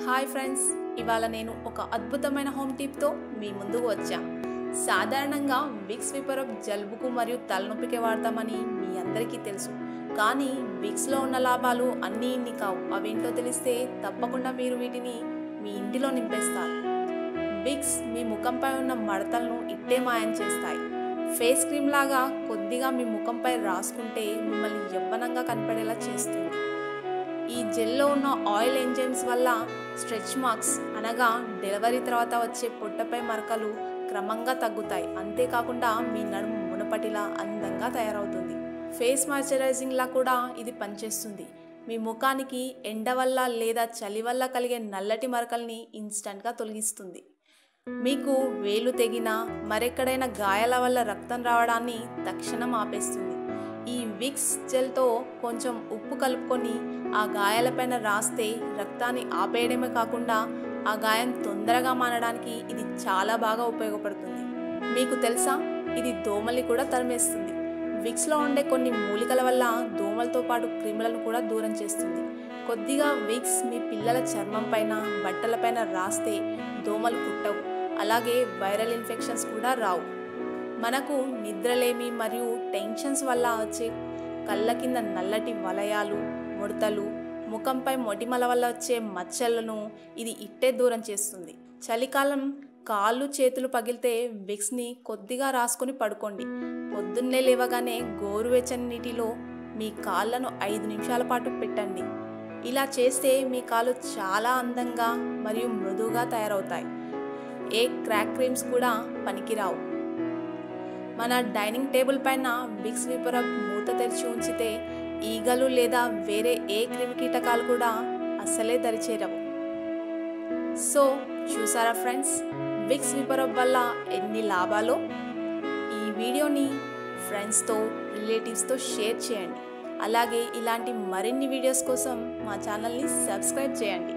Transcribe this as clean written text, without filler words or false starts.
Hi friends, ఇవాళ నేను ఒక అద్భుతమైన హోమ్ టిప్తో మీ ముందుకు వచ్చా. సాధారణంగా విక్స్ విపరప్ జలుబుకు మరియు తలనొప్పికి వాడతామని మీ అందరికీ తెలుసు. కానీ విక్స్లో ఉన్న లాభాలు అన్నీ ఇన్ని కావు. అవేంటో తెలిస్తే తప్పకుండా మీరు వీటిని మీ ఇంటిలో నింపేస్తారు. విక్స్ మీ ముఖంపై ఉన్న మడతలను ఇట్టే మాయం చేస్తాయి. ఫేస్ క్రీమ్ లాగా కొద్దిగా మీ ముఖంపై రాసుకుంటే మిమ్మల్ని యవ్వనంగా కనపడేలా చేస్తుంది. ఈ జెల్లో ఉన్న ఆయిల్ ఎంజైమ్స్ వల్ల స్ట్రెచ్ మార్క్స్ అనగా డెలివరీ తర్వాత వచ్చే పొట్టపై మరకలు క్రమంగా తగ్గుతాయి. అంతేకాకుండా మీ నడుము మునపటిలా అందంగా తయారవుతుంది. ఫేస్ మాయిశ్చరైజింగ్లా కూడా ఇది పనిచేస్తుంది. మీ ముఖానికి ఎండ వల్ల లేదా చలి వల్ల కలిగే నల్లటి మరకల్ని ఇన్స్టంట్గా తొలగిస్తుంది. మీకు వేలు తెగినా మరెక్కడైనా గాయాల వల్ల రక్తం రావడాన్ని తక్షణం ఆపేస్తుంది. ఈ విక్స్ జెల్తో కొంచెం ఉప్పు కలుపుకొని ఆ గాయాలపైన రాస్తే రక్తాన్ని ఆపేయడమే కాకుండా ఆ గాయం తొందరగా మానడానికి ఇది చాలా బాగా ఉపయోగపడుతుంది. మీకు తెలుసా, ఇది దోమల్ని కూడా తరిమేస్తుంది. విక్స్లో ఉండే కొన్ని మూలికల వల్ల దోమలతో పాటు క్రిములను కూడా దూరం చేస్తుంది. కొద్దిగా విక్స్ మీ పిల్లల చర్మం పైన బట్టలపైన రాస్తే దోమలు కుట్టవు. అలాగే వైరల్ ఇన్ఫెక్షన్స్ కూడా రావు. మనకు నిద్రలేమి మరియు టెన్షన్స్ వల్ల వచ్చే కళ్ళ కింద నల్లటి వలయాలు, ముడతలు, ముఖంపై మొటిమల వల్ల వచ్చే మచ్చలను ఇది ఇట్టే దూరం చేస్తుంది. చలికాలం కాళ్ళు చేతులు పగిలితే విక్స్ని కొద్దిగా రాసుకొని పడుకోండి. పొద్దున్నే లేవగానే గోరువెచ్చని నీటిలో మీ కాళ్ళను 5 నిమిషాల పాటు పెట్టండి. ఇలా చేస్తే మీ కాళ్ళు చాలా అందంగా మరియు మృదువుగా తయారవుతాయి. ఏ క్రాక్ క్రీమ్స్ కూడా పనికిరావు. మన డైనింగ్ టేబుల్ పైన విక్స్ విపరప్ మూత తెరిచి ఉంచితే ఈగలు లేదా వేరే ఏ క్రిమికీటకాలు కూడా అస్సలే దరిచేరవు. సో చూసారా ఫ్రెండ్స్, విక్స్ విపరప్ వల్ల ఎన్ని లాభాలో. ఈ వీడియోని ఫ్రెండ్స్తో, రిలేటివ్స్తో షేర్ చేయండి. అలాగే ఇలాంటి మరిన్ని వీడియోస్ కోసం మా ఛానల్ని సబ్స్క్రైబ్ చేయండి.